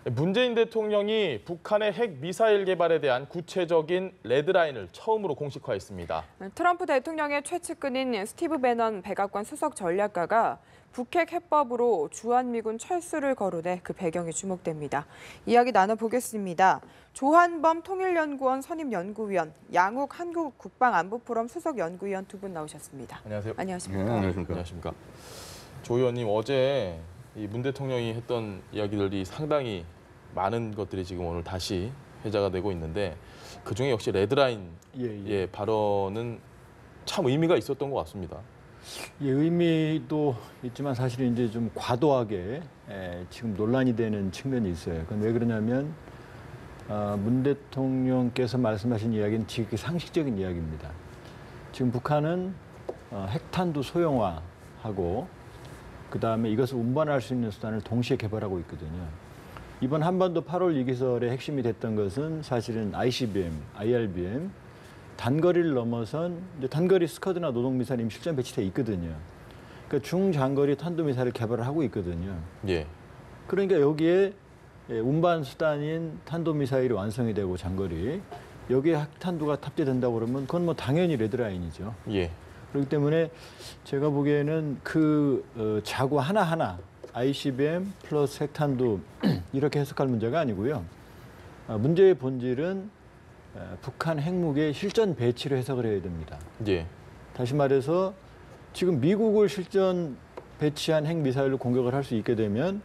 문재인 대통령이 북한의 핵 미사일 개발에 대한 구체적인 레드라인을 처음으로 공식화했습니다. 트럼프 대통령의 최측근인 스티브 배넌 백악관 수석 전략가가 북핵 해법으로 주한미군 철수를 거론해 그 배경이 주목됩니다. 이야기 나눠보겠습니다. 조한범 통일연구원 선임연구위원, 양욱 한국국방안보포럼 수석연구위원 두 분 나오셨습니다. 안녕하세요. 안녕하십니까. 네, 안녕하십니까. 조 의원님, 어제 이 문 대통령이 했던 이야기들이 상당히 많은 것들이 지금 오늘 다시 회자가 되고 있는데 그중에 역시 레드라인의 발언은 참 의미가 있었던 것 같습니다. 예, 의미도 있지만 사실 이제 좀 과도하게 지금 논란이 되는 측면이 있어요. 그건 왜 그러냐면 문 대통령께서 말씀하신 이야기는 지극히 상식적인 이야기입니다. 지금 북한은 핵탄두 소형화하고 그다음에 이것을 운반할 수 있는 수단을 동시에 개발하고 있거든요. 이번 한반도 8월 2기설의 핵심이 됐던 것은 사실은 ICBM, IRBM, 단거리를 넘어선 이제 단거리 스커드나 노동미사일 이미 실전 배치돼 있거든요. 그러니까 중장거리 탄도미사일을 개발을 하고 있거든요. 예. 그러니까 여기에 운반 수단인 탄도미사일이 완성이 되고 장거리 여기에 핵탄두가 탑재된다고 그러면 그건 뭐 당연히 레드라인이죠. 예. 그렇기 때문에 제가 보기에는 그 자구 하나하나 ICBM 플러스 핵탄두 이렇게 해석할 문제가 아니고요. 문제의 본질은 북한 핵무기의 실전 배치를 해석을 해야 됩니다. 예. 다시 말해서 지금 미국을 실전 배치한 핵미사일로 공격을 할 수 있게 되면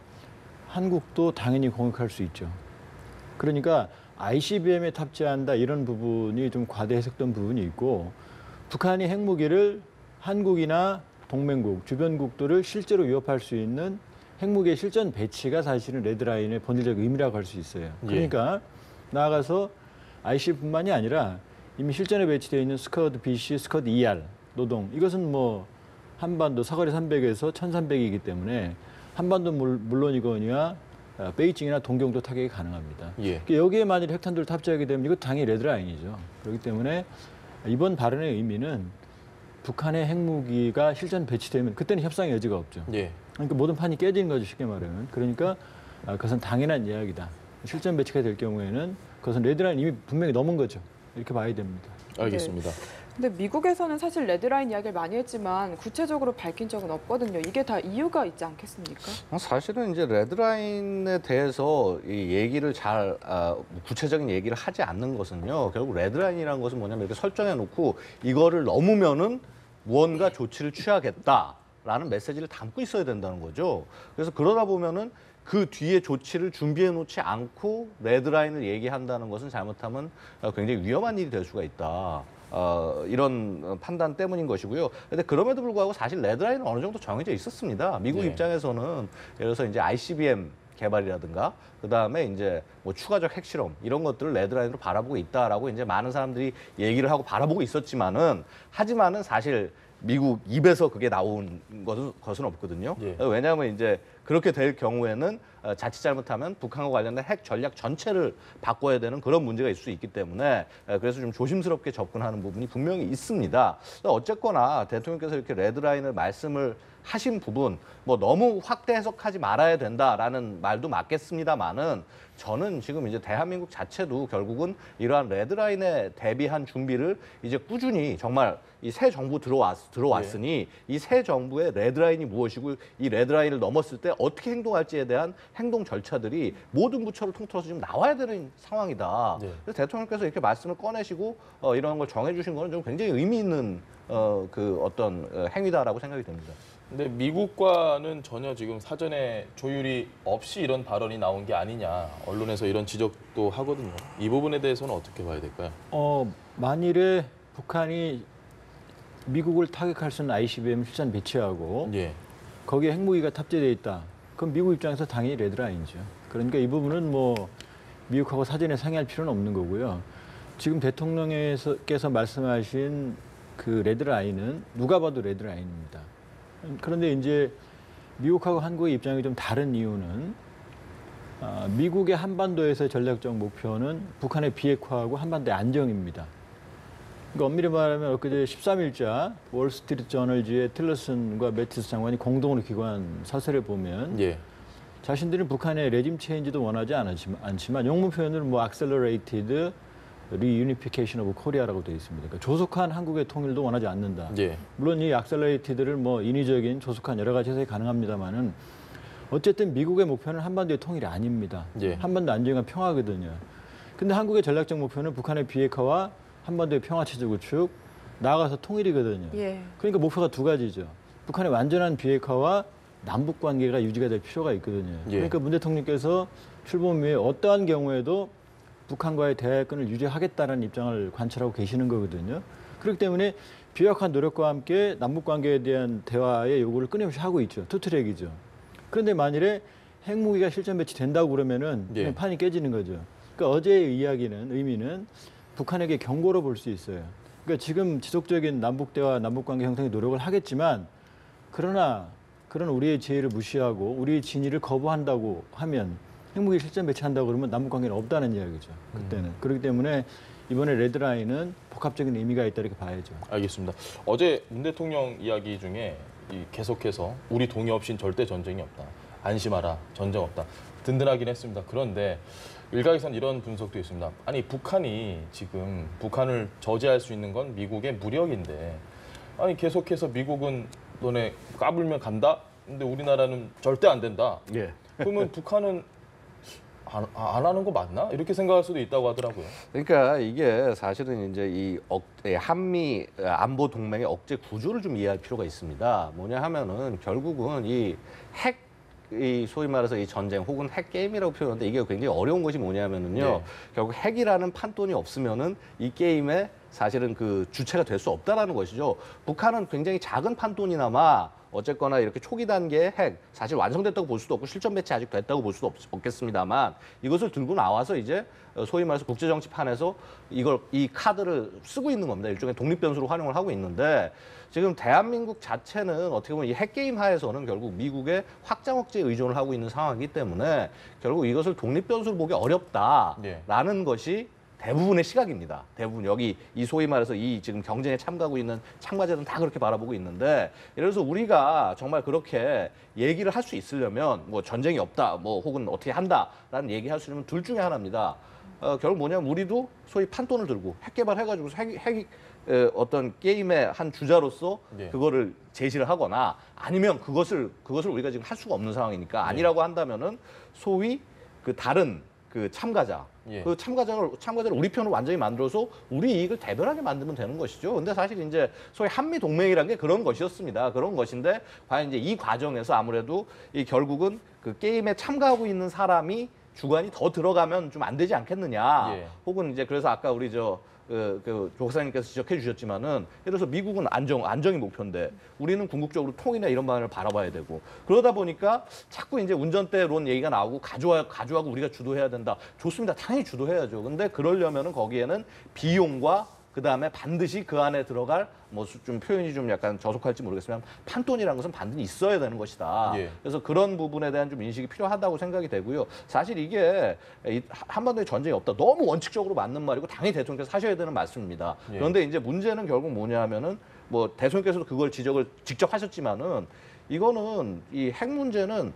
한국도 당연히 공격할 수 있죠. 그러니까 ICBM에 탑재한다 이런 부분이 좀 과대 해석된 부분이 있고 북한이 핵무기를 한국이나 동맹국, 주변국들을 실제로 위협할 수 있는 핵무기의 실전 배치가 사실은 레드라인의 본질적 의미라고 할 수 있어요. 그러니까 나아가서 ICBM뿐만이 아니라 이미 실전에 배치되어 있는 스커드 BC, 스커드 ER, 노동 이것은 뭐 한반도 사거리 300에서 1300이기 때문에 한반도 물론이거니와 베이징이나 동경도 타격이 가능합니다. 예. 여기에 만일 핵탄두를 탑재하게 되면 이거 당연히 레드라인이죠. 그렇기 때문에 이번 발언의 의미는 북한의 핵무기가 실전 배치되면 그때는 협상의 여지가 없죠. 예. 그러니까 모든 판이 깨지는 거죠, 쉽게 말하면. 그러니까 그것은 당연한 이야기다. 실전 배치가 될 경우에는 그것은 레드라인 이미 분명히 넘은 거죠. 이렇게 봐야 됩니다. 알겠습니다. 근데 미국에서는 사실 레드라인 이야기를 많이 했지만 구체적으로 밝힌 적은 없거든요. 이게 다 이유가 있지 않겠습니까? 사실은 이제 레드라인에 대해서 이 얘기를 잘 구체적인 얘기를 하지 않는 것은요. 결국 레드라인이라는 것은 뭐냐면 이렇게 설정해 놓고 이거를 넘으면은 무언가 조치를 취하겠다라는 메시지를 담고 있어야 된다는 거죠. 그래서 그러다 보면은 그 뒤에 조치를 준비해 놓지 않고 레드라인을 얘기한다는 것은 잘못하면 굉장히 위험한 일이 될 수가 있다. 이런 판단 때문인 것이고요. 근데 그럼에도 불구하고 사실 레드라인은 어느 정도 정해져 있었습니다. 미국 입장에서는 예를 들어서 이제 ICBM 개발이라든가 그다음에 이제 뭐 추가적 핵실험 이런 것들을 레드라인으로 바라보고 있다라고 이제 많은 사람들이 얘기를 하고 바라보고 있었지만은 하지만은 사실 미국 입에서 그게 나온 것은 없거든요. 예. 왜냐하면 이제 그렇게 될 경우에는 자칫 잘못하면 북한과 관련된 핵 전략 전체를 바꿔야 되는 그런 문제가 있을 수 있기 때문에 그래서 좀 조심스럽게 접근하는 부분이 분명히 있습니다. 어쨌거나 대통령께서 이렇게 레드라인을 말씀을 하신 부분 뭐 너무 확대 해석하지 말아야 된다라는 말도 맞겠습니다만은 저는 지금 이제 대한민국 자체도 결국은 이러한 레드라인에 대비한 준비를 이제 꾸준히 정말 이 새 정부 들어왔으니 이 새 정부의 레드라인이 무엇이고 이 레드라인을 넘었을 때 어떻게 행동할지에 대한 행동 절차들이 모든 부처를 통틀어서 지금 나와야 되는 상황이다. 그래서 대통령께서 이렇게 말씀을 꺼내시고 이런 걸 정해주신 거는 좀 굉장히 의미 있는 그 어떤 행위다라고 생각이 됩니다. 근데 미국과는 전혀 지금 사전에 조율이 없이 이런 발언이 나온 게 아니냐 언론에서 이런 지적도 하거든요. 이 부분에 대해서는 어떻게 봐야 될까요? 만일에 북한이 미국을 타격할 수 있는 ICBM 실전 배치하고 거기에 핵무기가 탑재되어 있다. 그럼 미국 입장에서 당연히 레드라인이죠. 그러니까 이 부분은 뭐 미국하고 사전에 상의할 필요는 없는 거고요. 지금 대통령께서 말씀하신 그 레드라인은 누가 봐도 레드라인입니다. 그런데 이제 미국하고 한국의 입장이 좀 다른 이유는 미국의 한반도에서의 전략적 목표는 북한의 비핵화하고 한반도의 안정입니다. 그러니까 엄밀히 말하면 엊그제 13일자 월스트리트 저널지의 틸러슨과 매티스 장관이 공동으로 기고한 사설에 보면 자신들은 북한의 레짐 체인지도 원하지 않지만 영문 표현을 뭐 accelerated reunification of Korea라고 되어 있습니다. 그러니까 조속한 한국의 통일도 원하지 않는다. 예. 물론 이 accelated를 뭐 인위적인 조속한 여러 가지 해석이 가능합니다만은 어쨌든 미국의 목표는 한반도의 통일이 아닙니다. 예. 한반도 안정과 평화거든요. 근데 한국의 전략적 목표는 북한의 비핵화와 한반도의 평화 체제 구축, 나아가서 통일이거든요. 예. 그러니까 목표가 두 가지죠. 북한의 완전한 비핵화와 남북 관계가 유지가 될 필요가 있거든요. 예. 그러니까 문 대통령께서 출범 후에 어떠한 경우에도 북한과의 대화끈을 유지하겠다는 입장을 관철하고 계시는 거거든요. 그렇기 때문에 비약한 노력과 함께 남북 관계에 대한 대화의 요구를 끊임없이 하고 있죠. 투트랙이죠. 그런데 만일에 핵무기가 실전 배치된다고 그러면은 예. 그냥 판이 깨지는 거죠. 그러니까 어제의 의미는 북한에게 경고로 볼 수 있어요. 그러니까 지금 지속적인 남북 대화, 남북 관계 형성에 노력을 하겠지만 그러나 그런 우리의 지혜를 무시하고 우리의 진위를 거부한다고 하면 핵무기 실전 배치한다고 그러면 남북 관계는 없다는 이야기죠. 그때는. 그렇기 때문에 이번에 레드라인은 복합적인 의미가 있다 이렇게 봐야죠. 알겠습니다. 어제 문 대통령 이야기 중에 계속해서 우리 동의 없인 절대 전쟁이 없다. 안심하라. 전쟁 없다. 든든하긴 했습니다. 그런데 일각에서는 이런 분석도 있습니다. 아니 북한이 지금 북한을 저지할 수 있는 건 미국의 무력인데 아니 계속해서 미국은 너네 까불면 간다? 근데 우리나라는 절대 안 된다. 예. 그러면 북한은 안 하는 거 맞나? 이렇게 생각할 수도 있다고 하더라고요. 그러니까 이게 사실은 이제 이 한미 안보 동맹의 억제 구조를 좀 이해할 필요가 있습니다. 뭐냐 하면은 결국은 이 소위 말해서 이 전쟁 혹은 핵 게임이라고 표현하는데 이게 굉장히 어려운 것이 뭐냐면은요. 네. 결국 핵이라는 판돈이 없으면은 이 게임에 사실은 그 주체가 될 수 없다라는 것이죠. 북한은 굉장히 작은 판돈이나마 어쨌거나 이렇게 초기 단계의 핵, 사실 완성됐다고 볼 수도 없고 실전 배치 아직 됐다고 볼 수도 없겠습니다만 이것을 들고 나와서 이제 소위 말해서 국제정치판에서 이 카드를 쓰고 있는 겁니다. 일종의 독립변수로 활용을 하고 있는데 지금 대한민국 자체는 어떻게 보면 이 핵게임 하에서는 결국 미국의 확장 억제에 의존을 하고 있는 상황이기 때문에 결국 이것을 독립변수로 보기 어렵다라는 것이 대부분의 시각입니다. 대부분 여기 이 소위 말해서 이 지금 경쟁에 참가하고 있는 참가자들은 다 그렇게 바라보고 있는데 예를 들어서 우리가 정말 그렇게 얘기를 할 수 있으려면 뭐 전쟁이 없다 뭐 혹은 어떻게 한다라는 얘기할 수 있으면 둘 중에 하나입니다. 결국 뭐냐면 우리도 소위 판돈을 들고 핵 개발해가지고 어떤 게임의 한 주자로서 네. 그거를 제시를 하거나 아니면 그것을 우리가 지금 할 수가 없는 상황이니까 아니라고 한다면은 소위 그 다른 그 참가자, 예. 그 참가자를 우리 편으로 완전히 만들어서 우리 이익을 대변하게 만들면 되는 것이죠. 근데 사실 이제 소위 한미 동맹이라는 게 그런 것이었습니다. 그런 것인데 과연 이제 이 과정에서 아무래도 이 결국은 그 게임에 참가하고 있는 사람이 주관이 더 들어가면 좀 안 되지 않겠느냐. 예. 혹은 이제 그래서 아까 우리 조 박사님께서 지적해 주셨지만은 예를 들어서 미국은 안정이 목표인데 우리는 궁극적으로 통일이나 이런 방안을 바라봐야 되고 그러다 보니까 자꾸 이제 운전대론 얘기가 나오고 가져가고 우리가 주도해야 된다. 좋습니다. 당연히 주도해야죠. 근데 그러려면은 거기에는 비용과 그다음에 반드시 그 안에 들어갈 뭐 좀 표현이 좀 약간 저속할지 모르겠지만 판돈이라는 것은 반드시 있어야 되는 것이다. 예. 그래서 그런 부분에 대한 좀 인식이 필요하다고 생각이 되고요. 사실 이게 한반도에 전쟁이 없다. 너무 원칙적으로 맞는 말이고 당연히 대통령께서 하셔야 되는 말씀입니다. 예. 그런데 이제 문제는 결국 뭐냐면은 뭐 대통령께서도 그걸 지적을 직접 하셨지만은 이거는 이 핵 문제는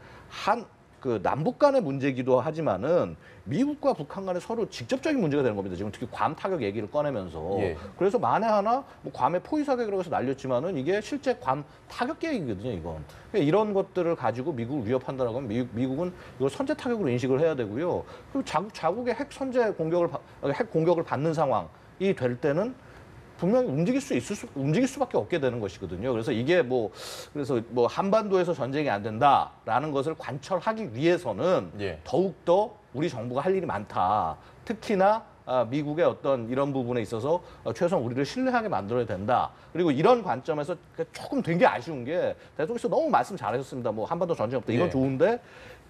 그 남북 간의 문제이기도 하지만은 미국과 북한 간에 서로 직접적인 문제가 되는 겁니다. 지금 특히 괌 타격 얘기를 꺼내면서. 예. 그래서 만에 하나 뭐 괌에 포위 사격이라고 해서 날렸지만은 이게 실제 괌 타격 계획이거든요, 이건. 그러니까 이런 것들을 가지고 미국을 위협한다라고 하면 미국은 이걸 선제 타격으로 인식을 해야 되고요. 그리고 자국의 핵 공격을 받는 상황이 될 때는 분명히 움직일 수밖에 없게 되는 것이거든요. 그래서 이게 그래서 한반도에서 전쟁이 안 된다라는 것을 관철하기 위해서는 예. 더욱더 우리 정부가 할 일이 많다. 특히나 미국의 어떤 이런 부분에 있어서 최소한 우리를 신뢰하게 만들어야 된다. 그리고 이런 관점에서 조금 된 게 아쉬운 게 대통령께서 너무 말씀 잘하셨습니다. 뭐 한반도 전쟁 없다. 이건 예. 좋은데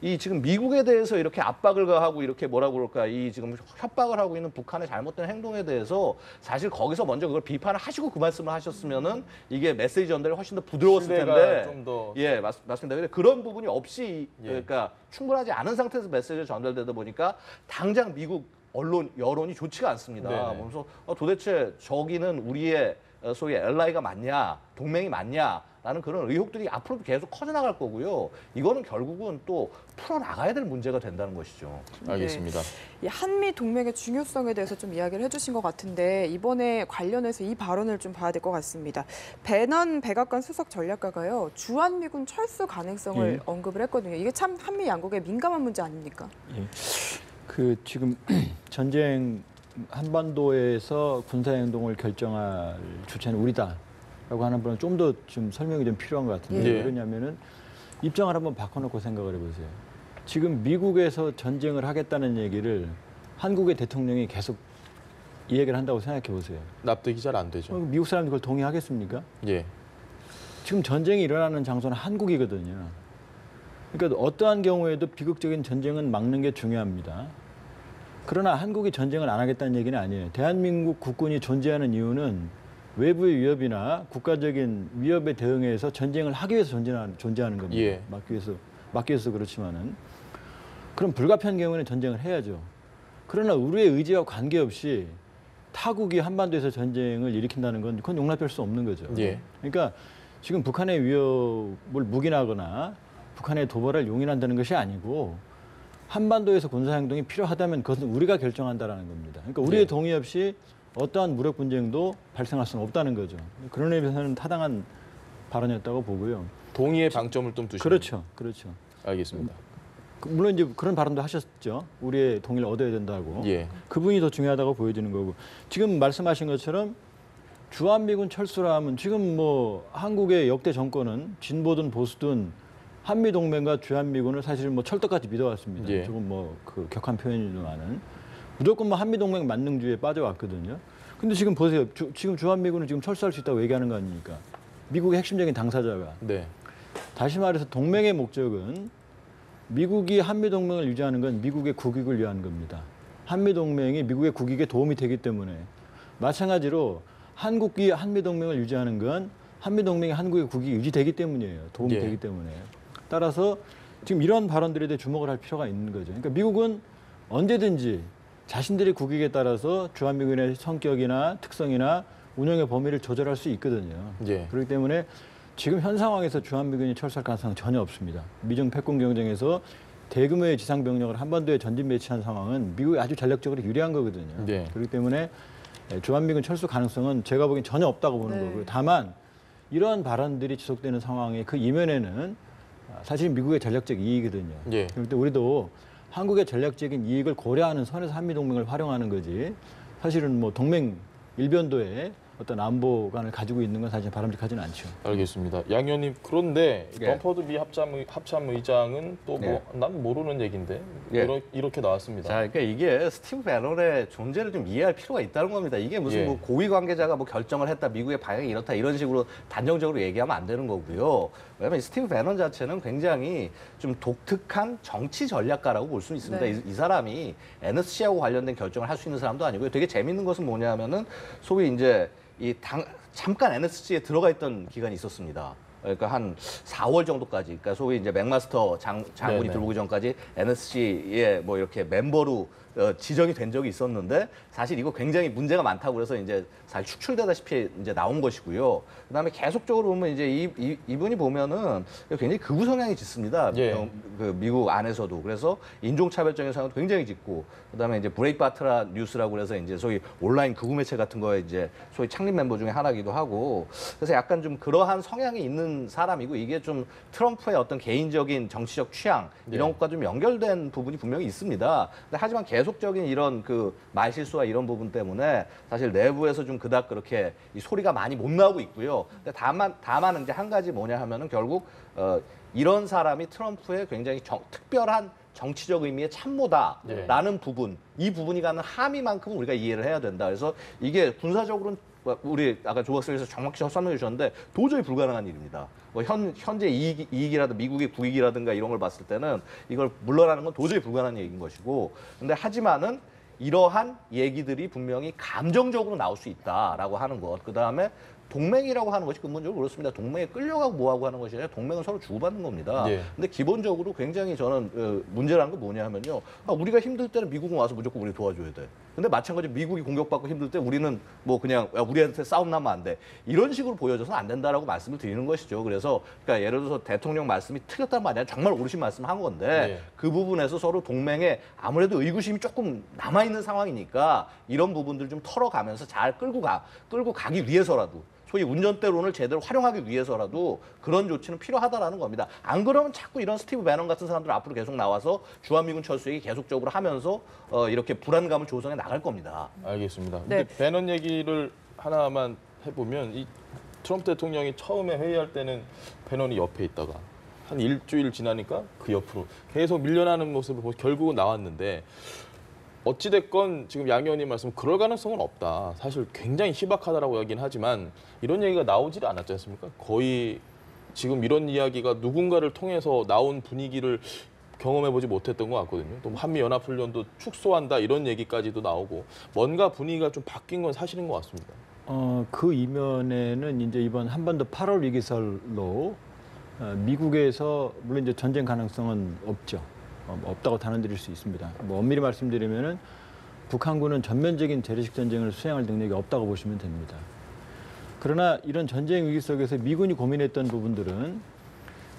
이 지금 미국에 대해서 이렇게 압박을 가하고 이렇게 뭐라고 그럴까 이 지금 협박을 하고 있는 북한의 잘못된 행동에 대해서 사실 거기서 먼저 그걸 비판을 하시고 그 말씀을 하셨으면은 이게 메시지 전달이 훨씬 더 부드러웠을 신뢰가 텐데 좀 더... 예 맞습니다. 근데 그런 부분이 없이 예. 그러니까 충분하지 않은 상태에서 메시지가 전달되다 보니까 당장 미국 여론이 좋지가 않습니다. 그래서 도대체 저기는 우리의 소위 엘라이가 맞냐, 동맹이 맞냐, 않느냐라는 그런 의혹들이 앞으로도 계속 커져나갈 거고요. 이거는 결국은 또 풀어나가야 될 문제가 된다는 것이죠. 알겠습니다. 이 한미 동맹의 중요성에 대해서 좀 이야기를 해주신 것 같은데 이번에 관련해서 이 발언을 좀 봐야 될 것 같습니다. 배넌 백악관 수석 전략가가요. 주한미군 철수 가능성을 언급을 했거든요. 이게 참 한미 양국의 민감한 문제 아닙니까? 예. 그 지금 전쟁 한반도에서 군사 행동을 결정할 주체는 우리다라고 하는 분은 좀 더 좀 설명이 좀 필요한 것 같은데 예. 왜 그러냐면은 입장을 한번 바꿔놓고 생각을 해보세요. 지금 미국에서 전쟁을 하겠다는 얘기를 한국의 대통령이 계속 이 얘기를 한다고 생각해 보세요. 납득이 잘 안 되죠. 미국 사람들이 그걸 동의하겠습니까? 예. 지금 전쟁이 일어나는 장소는 한국이거든요. 그러니까 어떠한 경우에도 비극적인 전쟁은 막는 게 중요합니다. 그러나 한국이 전쟁을 안 하겠다는 얘기는 아니에요. 대한민국 국군이 존재하는 이유는 외부의 위협이나 국가적인 위협에 대응해서 전쟁을 하기 위해서 존재하는 겁니다. 예. 막기 위해서 그렇지만은 그럼 불가피한 경우에는 전쟁을 해야죠. 그러나 우리의 의지와 관계없이 타국이 한반도에서 전쟁을 일으킨다는 건 그건 용납할 수 없는 거죠. 예. 그러니까 지금 북한의 위협을 묵인하거나 북한의 도발을 용인한다는 것이 아니고 한반도에서 군사행동이 필요하다면 그것은 우리가 결정한다라는 겁니다. 그러니까 우리의 네. 동의 동의 없이 어떠한 무력 분쟁도 발생할 수는 없다는 거죠. 그런 의미에서는 타당한 발언이었다고 보고요. 동의의 방점을 좀 두시면. 그렇죠. 그렇죠. 알겠습니다. 물론 이제 그런 발언도 하셨죠. 우리의 동의를 얻어야 된다고. 예. 그분이 더 중요하다고 보여지는 거고. 지금 말씀하신 것처럼 주한미군 철수라 하면 지금 뭐 한국의 역대 정권은 진보든 보수든 한미동맹과 주한미군을 사실 뭐 철떡같이 믿어왔습니다. 예. 조금 뭐 그 격한 표현이지만은 무조건 뭐 한미동맹 만능주의에 빠져왔거든요. 근데 지금 보세요. 지금 주한미군은 지금 철수할 수 있다고 얘기하는 거 아닙니까? 미국의 핵심적인 당사자가. 네. 다시 말해서 동맹의 목적은 미국이 한미동맹을 유지하는 건 미국의 국익을 위한 겁니다. 한미동맹이 미국의 국익에 도움이 되기 때문에 마찬가지로 한국이 한미동맹을 유지하는 건 한미동맹이 한국의 국익이 유지되기 때문이에요. 도움이 예. 되기 때문에. 따라서 지금 이런 발언들에 대해 주목을 할 필요가 있는 거죠. 그러니까 미국은 언제든지 자신들의 국익에 따라서 주한미군의 성격이나 특성이나 운영의 범위를 조절할 수 있거든요. 예. 그렇기 때문에 지금 현 상황에서 주한미군이 철수할 가능성은 전혀 없습니다. 미중 패권 경쟁에서 대규모의 지상 병력을 한반도에 전진 배치한 상황은 미국이 아주 전략적으로 유리한 거거든요. 네. 그렇기 때문에 주한미군 철수 가능성은 제가 보기엔 전혀 없다고 보는 네. 거고요. 다만 이러한 발언들이 지속되는 상황의 그 이면에는 사실 미국의 전략적 이익이거든요. 예. 그렇기 때문에 우리도 한국의 전략적인 이익을 고려하는 선에서 한미동맹을 활용하는 거지 사실은 뭐 동맹 일변도에 어떤 안보관을 가지고 있는 건 사실 바람직하지는 않죠. 알겠습니다. 양 의원님 그런데 예. 덤퍼드 미 합참의장은 또 뭐 난 모르는 얘기인데 예. 이렇게 나왔습니다. 자, 그러니까 이게 스티브 배넌의 존재를 좀 이해할 필요가 있다는 겁니다. 이게 무슨 예. 뭐 고위 관계자가 뭐 결정을 했다, 미국의 방향이 이렇다 이런 식으로 단정적으로 얘기하면 안 되는 거고요. 왜냐하면 스티브 배넌 자체는 굉장히 좀 독특한 정치 전략가라고 볼 수 있습니다. 네. 이 사람이 NSC하고 관련된 결정을 할 수 있는 사람도 아니고요. 되게 재밌는 것은 뭐냐면은 소위 이제 잠깐 NSC에 들어가 있던 기간이 있었습니다. 그러니까 한 4월 정도까지, 그러니까 소위 이제 맥마스터 장군이 네네. 들어오기 전까지 NSC에 뭐 이렇게 멤버로 지정이 된 적이 있었는데 사실 이거 굉장히 문제가 많다고 그래서 이제 사실 축출되다시피 이제 나온 것이고요. 그다음에 계속적으로 보면 이제 이분이 보면은 굉장히 극우 성향이 짙습니다. 예. 그 미국 안에서도. 그래서 인종차별적인 성향도 굉장히 짙고, 그다음에 이제 브레이크바트라 뉴스라고 그래서 이제 소위 온라인 극우 매체 같은 거에 이제 소위 창립 멤버 중에 하나이기도 하고, 그래서 약간 좀 그러한 성향이 있는 사람이고, 이게 좀 트럼프의 어떤 개인적인 정치적 취향 이런 네. 것과 좀 연결된 부분이 분명히 있습니다. 근데 하지만 계속적인 이런 그 말실수와 이런 부분 때문에 사실 내부에서 좀 그닥 그렇게 이 소리가 많이 못 나오고 있고요. 근데 다만 이제 한 가지 뭐냐 하면은 결국 이런 사람이 트럼프의 굉장히 특별한 정치적 의미의 참모다라는 부분, 이 부분이 갖는 함의만큼 우리가 이해를 해야 된다. 그래서 이게 군사적으로는 우리 아까 조 박사님께서 정확히 설명해 주셨는데 도저히 불가능한 일입니다. 뭐 현재 이익이라든가 미국의 국익이라든가 이런 걸 봤을 때는 이걸 물러나는 건 도저히 불가능한 얘기인 것이고, 근데 하지만은 이러한 얘기들이 분명히 감정적으로 나올 수 있다라고 하는 것. 그 다음에 동맹이라고 하는 것이 근본적으로 그렇습니다. 동맹에 끌려가고 뭐하고 하는 것이 아니라 동맹은 서로 주고받는 겁니다. 예. 근데 기본적으로 굉장히 저는 문제라는 건 뭐냐 하면요. 우리가 힘들 때는 미국은 와서 무조건 우리 도와줘야 돼. 근데 마찬가지로 미국이 공격받고 힘들 때 우리는 뭐 그냥 야, 우리한테 싸움 나면 안 돼. 이런 식으로 보여줘서는 안 된다라고 말씀을 드리는 것이죠. 그래서 그러니까 예를 들어서 대통령 말씀이 틀렸다는 말이 아니라 정말 옳으신 말씀을 한 건데 예. 그 부분에서 서로 동맹에 아무래도 의구심이 조금 남아있는 상황이니까 이런 부분들 좀 털어가면서 잘 끌고 가기 위해서라도 소위 운전대론을 제대로 활용하기 위해서라도 그런 조치는 필요하다라는 겁니다. 안 그러면 자꾸 이런 스티브 배넌 같은 사람들 앞으로 계속 나와서 주한미군 철수 얘기 계속적으로 하면서 이렇게 불안감을 조성해 나갈 겁니다. 알겠습니다. 네. 근데 배넌 얘기를 하나만 해보면 이 트럼프 대통령이 처음에 회의할 때는 배넌이 옆에 있다가 한 일주일 지나니까 그 옆으로 계속 밀려나는 모습을 보고 결국은 나왔는데 어찌됐건 지금 양 의원님 말씀 그럴 가능성은 없다. 사실 굉장히 희박하다라고 이야기는 하지만 이런 얘기가 나오질 않았지 않습니까? 거의 지금 이런 이야기가 누군가를 통해서 나온 분위기를 경험해보지 못했던 것 같거든요. 또 한미연합훈련도 축소한다 이런 얘기까지도 나오고 뭔가 분위기가 좀 바뀐 건 사실인 것 같습니다. 그 이면에는 이제 이번 한반도 8월 위기설로 미국에서 물론 이제 전쟁 가능성은 없죠. 없다고 단언드릴 수 있습니다. 뭐 엄밀히 말씀드리면은 북한군은 전면적인 재래식 전쟁을 수행할 능력이 없다고 보시면 됩니다. 그러나 이런 전쟁 위기 속에서 미군이 고민했던 부분들은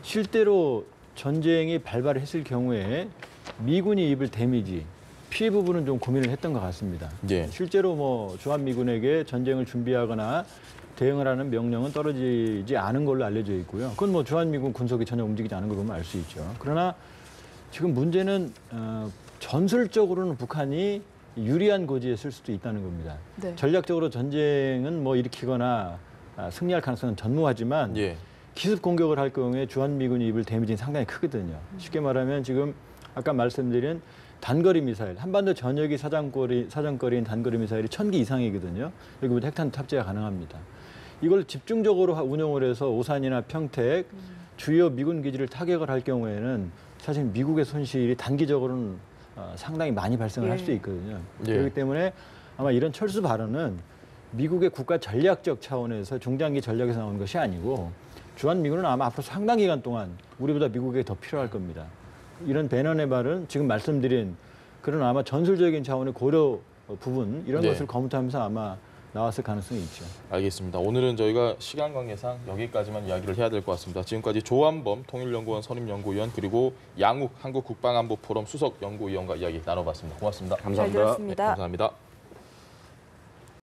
실제로 전쟁이 발발했을 경우에 미군이 입을 데미지, 피해 부분은 좀 고민을 했던 것 같습니다. 예. 실제로 뭐 주한미군에게 전쟁을 준비하거나 대응을 하는 명령은 떨어지지 않은 걸로 알려져 있고요. 그건 뭐 주한미군 군속이 전혀 움직이지 않은 걸 보면 알 수 있죠. 그러나 지금 문제는 전술적으로는 북한이 유리한 고지에 쓸 수도 있다는 겁니다. 네. 전략적으로 전쟁은 뭐 일으키거나 승리할 가능성은 전무하지만 예. 기습 공격을 할 경우에 주한미군이 입을 데미지는 상당히 크거든요. 쉽게 말하면 지금 아까 말씀드린 단거리 미사일, 한반도 전역이 사정거리인 단거리 미사일이 1000기 이상이거든요. 여기부터 핵탄 탑재가 가능합니다. 이걸 집중적으로 운용을 해서 오산이나 평택, 주요 미군 기지를 타격을 할 경우에는 사실 미국의 손실이 단기적으로는 상당히 많이 발생을 할 수 있거든요. 예. 그렇기 때문에 아마 이런 철수 발언은 미국의 국가 전략적 차원에서 중장기 전략에서 나온 것이 아니고 주한미군은 아마 앞으로 상당 기간 동안 우리보다 미국에게 더 필요할 겁니다. 이런 배넌의 발은 지금 말씀드린 그런 아마 전술적인 차원의 고려 부분 이런 네. 것을 검토하면서 아마 나왔을 가능성이 있죠. 알겠습니다. 오늘은 저희가 시간 관계상 여기까지만 이야기를 해야 될 것 같습니다. 지금까지 조한범 통일연구원 선임연구위원 그리고 양욱 한국국방안보포럼 수석연구위원과 이야기 나눠봤습니다. 고맙습니다. 잘 들었습니다. 네, 감사합니다.